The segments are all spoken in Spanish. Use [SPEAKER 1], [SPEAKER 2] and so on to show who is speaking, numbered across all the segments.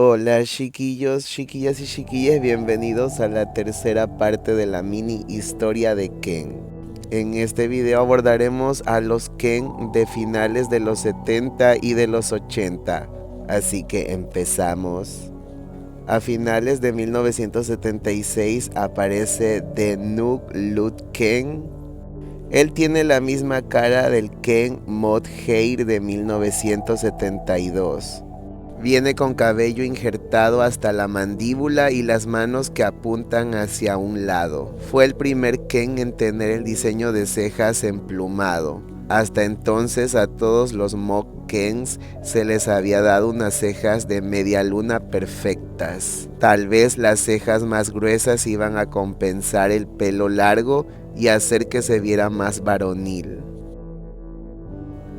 [SPEAKER 1] Hola chiquillos, chiquillas y chiquillas, bienvenidos a la tercera parte de la mini historia de Ken. En este video abordaremos a los Ken de finales de los 70 y de los 80, así que empezamos. A finales de 1976 aparece The Nuke Lut Ken. Él tiene la misma cara del Ken Mod Hair de 1972. Viene con cabello injertado hasta la mandíbula y las manos que apuntan hacia un lado. Fue el primer Ken en tener el diseño de cejas emplumado. Hasta entonces a todos los mock Kens se les había dado unas cejas de media luna perfectas. Tal vez las cejas más gruesas iban a compensar el pelo largo y hacer que se viera más varonil.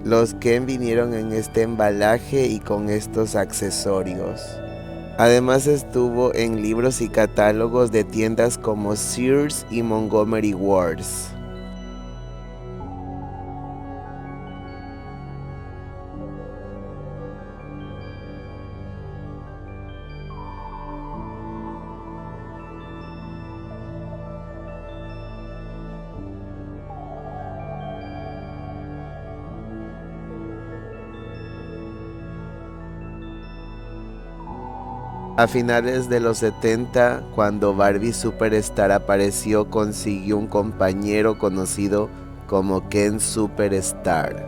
[SPEAKER 1] Los Ken vinieron en este embalaje y con estos accesorios. Además estuvo en libros y catálogos de tiendas como Sears y Montgomery Ward's. A finales de los 70, cuando Barbie Superstar apareció, consiguió un compañero conocido como Ken Superstar.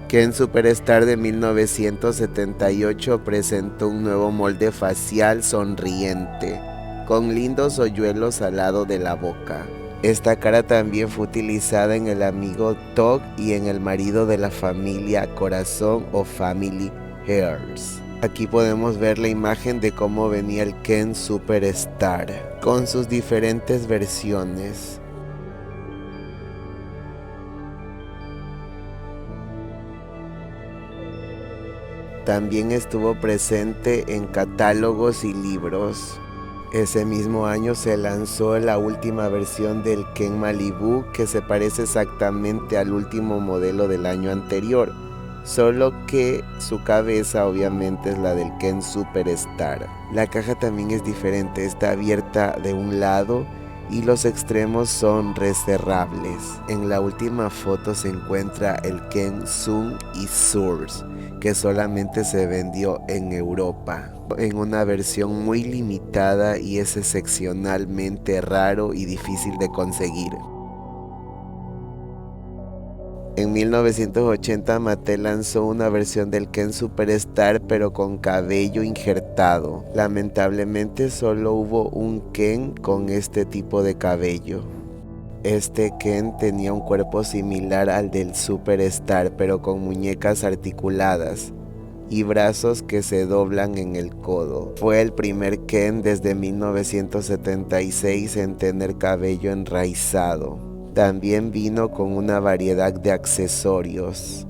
[SPEAKER 1] Ken Superstar de 1978 presentó un nuevo molde facial sonriente, con lindos hoyuelos al lado de la boca. Esta cara también fue utilizada en el amigo Tog y en el marido de la familia Corazón o Family Hairs. Aquí podemos ver la imagen de cómo venía el Ken Superstar, con sus diferentes versiones. También estuvo presente en catálogos y libros. Ese mismo año se lanzó la última versión del Ken Malibu, que se parece exactamente al último modelo del año anterior. Solo que su cabeza obviamente es la del Ken Superstar. La caja también es diferente, está abierta de un lado y los extremos son recerrables. En la última foto se encuentra el Ken Zoom y Source, que solamente se vendió en Europa, en una versión muy limitada y es excepcionalmente raro y difícil de conseguir. En 1980 Mattel lanzó una versión del Ken Superstar pero con cabello injertado. Lamentablemente solo hubo un Ken con este tipo de cabello. Este Ken tenía un cuerpo similar al del Superstar pero con muñecas articuladas y brazos que se doblan en el codo. Fue el primer Ken desde 1976 en tener cabello enraizado. También vino con una variedad de accesorios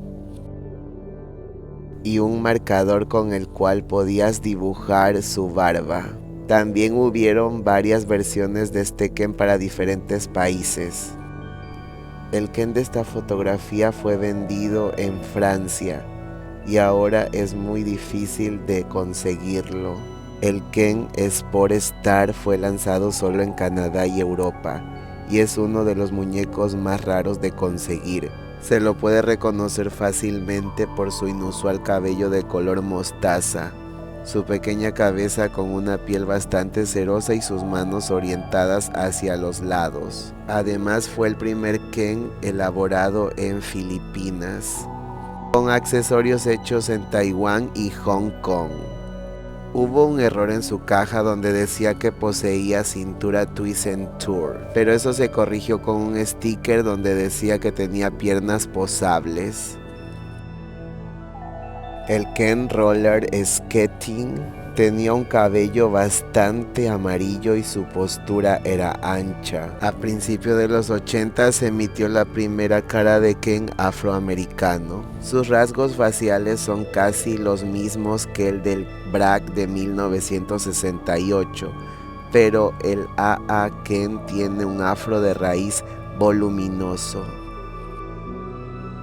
[SPEAKER 1] y un marcador con el cual podías dibujar su barba. También hubieron varias versiones de este Ken para diferentes países. El Ken de esta fotografía fue vendido en Francia y ahora es muy difícil de conseguirlo. El Ken Sportstar fue lanzado solo en Canadá y Europa, y es uno de los muñecos más raros de conseguir. Se lo puede reconocer fácilmente por su inusual cabello de color mostaza, su pequeña cabeza con una piel bastante cerosa y sus manos orientadas hacia los lados. Además fue el primer Ken elaborado en Filipinas, con accesorios hechos en Taiwán y Hong Kong. Hubo un error en su caja donde decía que poseía cintura Twist and Tour, pero eso se corrigió con un sticker donde decía que tenía piernas posables. El Ken Roller Skating tenía un cabello bastante amarillo y su postura era ancha. A principios de los 80 se emitió la primera cara de Ken afroamericano. Sus rasgos faciales son casi los mismos que el del Brak de 1968, pero el AA Ken tiene un afro de raíz voluminoso.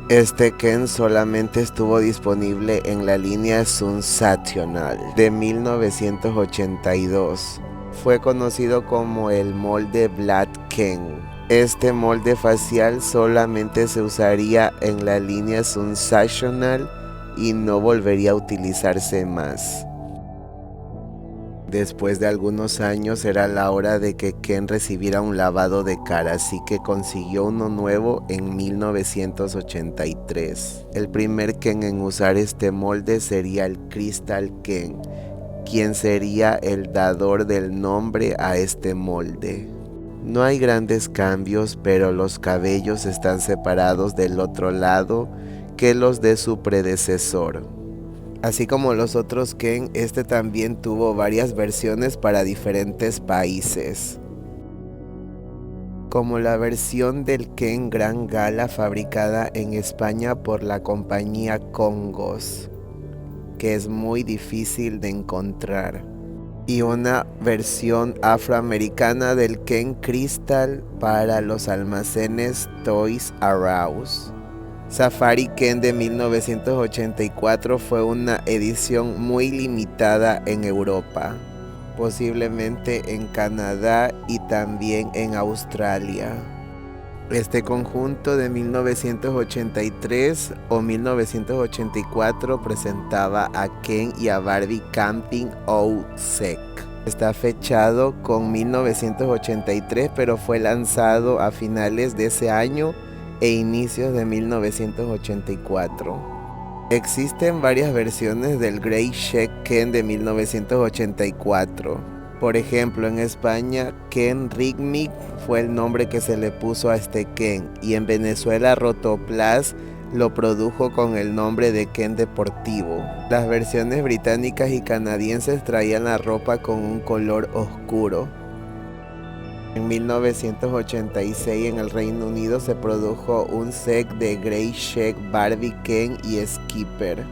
[SPEAKER 1] Este Ken solamente estuvo disponible en la línea Sensational de 1982. Fue conocido como el molde Vlad Ken. Este molde facial solamente se usaría en la línea Sensational y no volvería a utilizarse más. Después de algunos años era la hora de que Ken recibiera un lavado de cara, así que consiguió uno nuevo en 1983. El primer Ken en usar este molde sería el Crystal Ken, quien sería el dador del nombre a este molde. No hay grandes cambios, pero los cabellos están separados del otro lado que los de su predecesor. Así como los otros Ken, este también tuvo varias versiones para diferentes países. Como la versión del Ken Gran Gala fabricada en España por la compañía Congos, que es muy difícil de encontrar. Y una versión afroamericana del Ken Crystal para los almacenes Toys R Us. Safari Ken de 1984 fue una edición muy limitada en Europa, posiblemente en Canadá y también en Australia. Este conjunto de 1983 o 1984 presentaba a Ken y a Barbie Camping Out Sec. Está fechado con 1983, pero fue lanzado a finales de ese año e inicios de 1984. Existen varias versiones del Grey Check Ken de 1984. Por ejemplo, en España, Ken Rhythmic fue el nombre que se le puso a este Ken, y en Venezuela Rotoplas lo produjo con el nombre de Ken Deportivo. Las versiones británicas y canadienses traían la ropa con un color oscuro. En 1986 en el Reino Unido se produjo un set de Grey Check Barbie Ken y Skipper.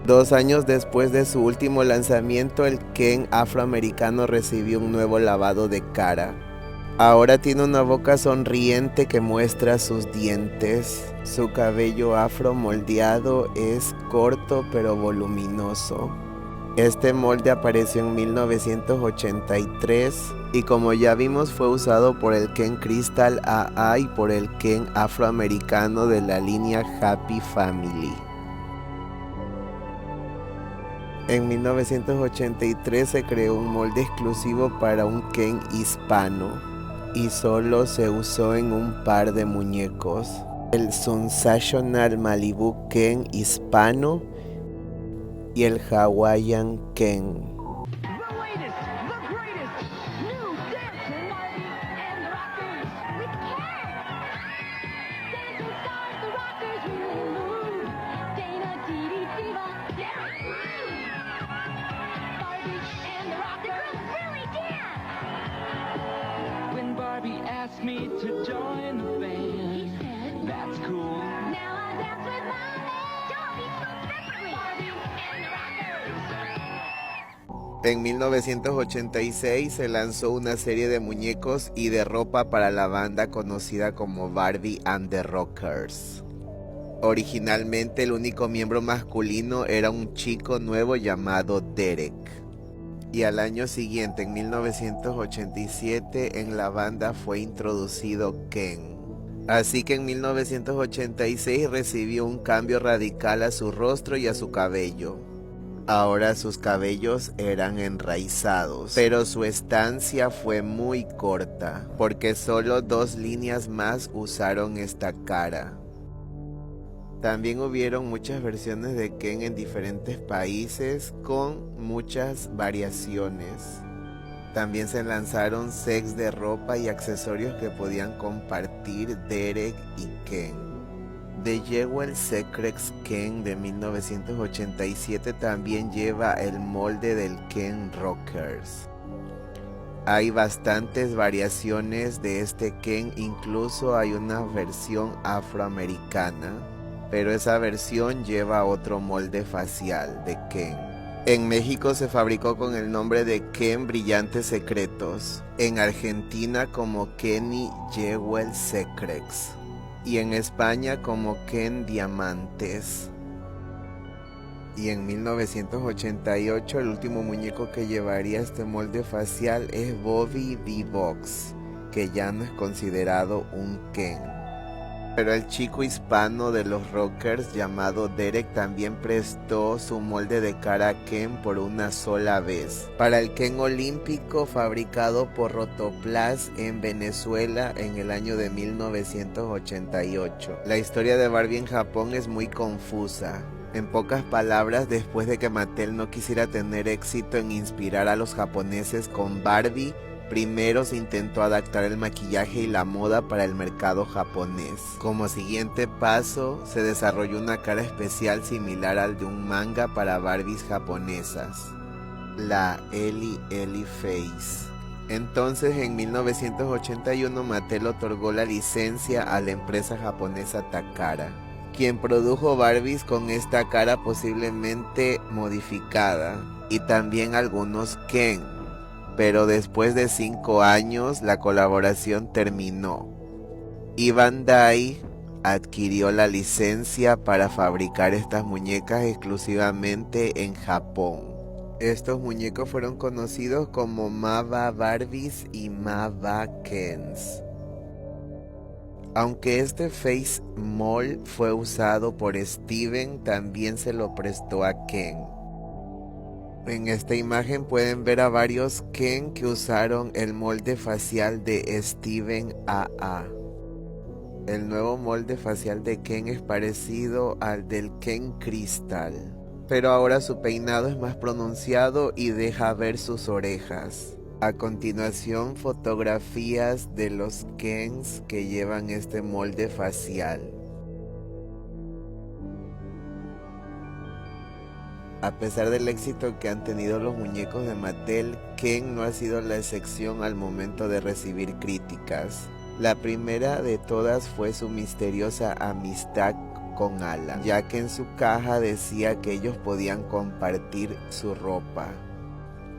[SPEAKER 1] 2 años después de su último lanzamiento, el Ken afroamericano recibió un nuevo lavado de cara. Ahora tiene una boca sonriente que muestra sus dientes. Su cabello afro moldeado es corto pero voluminoso. Este molde apareció en 1983 y, como ya vimos, fue usado por el Ken Crystal AA y por el Ken afroamericano de la línea Happy Family. En 1983 se creó un molde exclusivo para un Ken hispano y solo se usó en un par de muñecos: el Sensational Malibu Ken hispano y el Hawaiian Ken. En 1986 se lanzó una serie de muñecos y de ropa para la banda conocida como Barbie and the Rockers. Originalmente el único miembro masculino era un chico nuevo llamado Derek. Y al año siguiente, en 1987, en la banda fue introducido Ken. Así que en 1986 recibió un cambio radical a su rostro y a su cabello. Ahora sus cabellos eran enraizados, pero su estancia fue muy corta, porque solo 2 líneas más usaron esta cara. También hubieron muchas versiones de Ken en diferentes países con muchas variaciones. También se lanzaron sets de ropa y accesorios que podían compartir Derek y Ken. The Jewel Secrets Ken de 1987 también lleva el molde del Ken Rockers. Hay bastantes variaciones de este Ken, incluso hay una versión afroamericana, pero esa versión lleva otro molde facial de Ken. En México se fabricó con el nombre de Ken Brillantes Secretos, en Argentina como Kenny Jewel Secrets. y en España como Ken Diamantes. Y en 1988 el último muñeco que llevaría este molde facial es Bobby the Box, que ya no es considerado un Ken. Pero el chico hispano de los rockers llamado Derek también prestó su molde de cara a Ken por una sola vez, para el Ken olímpico fabricado por Rotoplas en Venezuela en el año de 1988. La historia de Barbie en Japón es muy confusa. En pocas palabras, después de que Mattel no quisiera tener éxito en inspirar a los japoneses con Barbie, primero se intentó adaptar el maquillaje y la moda para el mercado japonés. Como siguiente paso, se desarrolló una cara especial similar al de un manga para Barbies japonesas, la Eli Eli Face. Entonces, en 1981, Mattel otorgó la licencia a la empresa japonesa Takara, quien produjo Barbies con esta cara posiblemente modificada, y también algunos Ken. Pero después de 5 años la colaboración terminó y Bandai adquirió la licencia para fabricar estas muñecas exclusivamente en Japón. Estos muñecos fueron conocidos como Mava Barbies y Mava Kens. Aunque este face mold fue usado por Steven, también se lo prestó a Ken. En esta imagen pueden ver a varios Ken que usaron el molde facial de Steven A.A. El nuevo molde facial de Ken es parecido al del Ken Crystal, pero ahora su peinado es más pronunciado y deja ver sus orejas. A continuación, fotografías de los Kens que llevan este molde facial. A pesar del éxito que han tenido los muñecos de Mattel, Ken no ha sido la excepción al momento de recibir críticas. La primera de todas fue su misteriosa amistad con Alan, ya que en su caja decía que ellos podían compartir su ropa.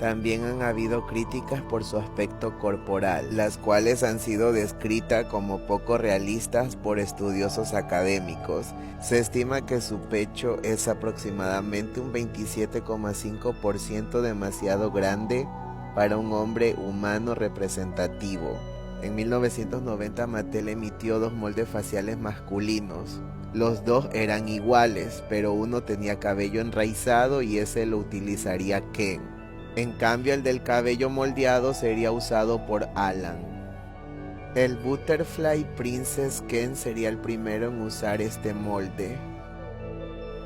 [SPEAKER 1] También han habido críticas por su aspecto corporal, las cuales han sido descritas como poco realistas por estudiosos académicos. Se estima que su pecho es aproximadamente un 27,5% demasiado grande para un hombre humano representativo. En 1990 Mattel emitió 2 moldes faciales masculinos. Los dos eran iguales, pero uno tenía cabello enraizado y ese lo utilizaría Ken. En cambio, el del cabello moldeado sería usado por Alan. El Butterfly Princess Ken sería el primero en usar este molde.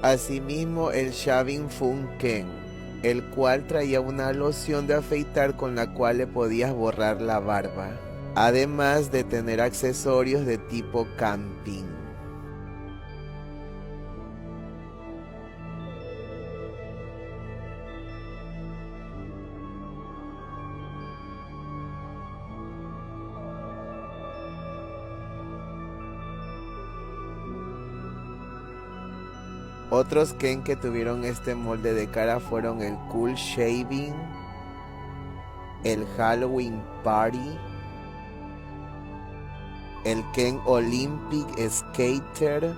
[SPEAKER 1] Asimismo, el Shaving Foam Ken, el cual traía una loción de afeitar con la cual le podías borrar la barba, además de tener accesorios de tipo camping. Otros Ken que tuvieron este molde de cara fueron el Cool Shaving, el Halloween Party, el Ken Olympic Skater,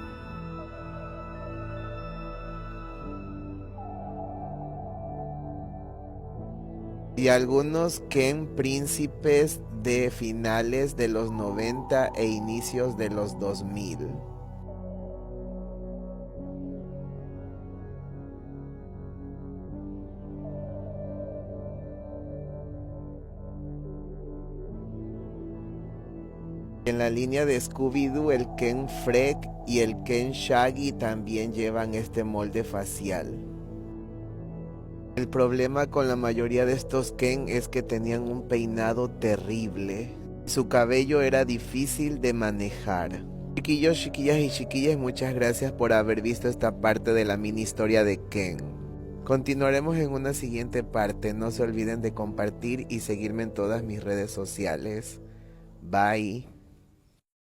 [SPEAKER 1] y algunos Ken príncipes de finales de los 90 e inicios de los 2000. En la línea de Scooby-Doo, el Ken Freak y el Ken Shaggy también llevan este molde facial. El problema con la mayoría de estos Ken es que tenían un peinado terrible. Su cabello era difícil de manejar. Chiquillos, chiquillas y chiquillas, muchas gracias por haber visto esta parte de la mini historia de Ken. Continuaremos en una siguiente parte. No se olviden de compartir y seguirme en todas mis redes sociales. Bye.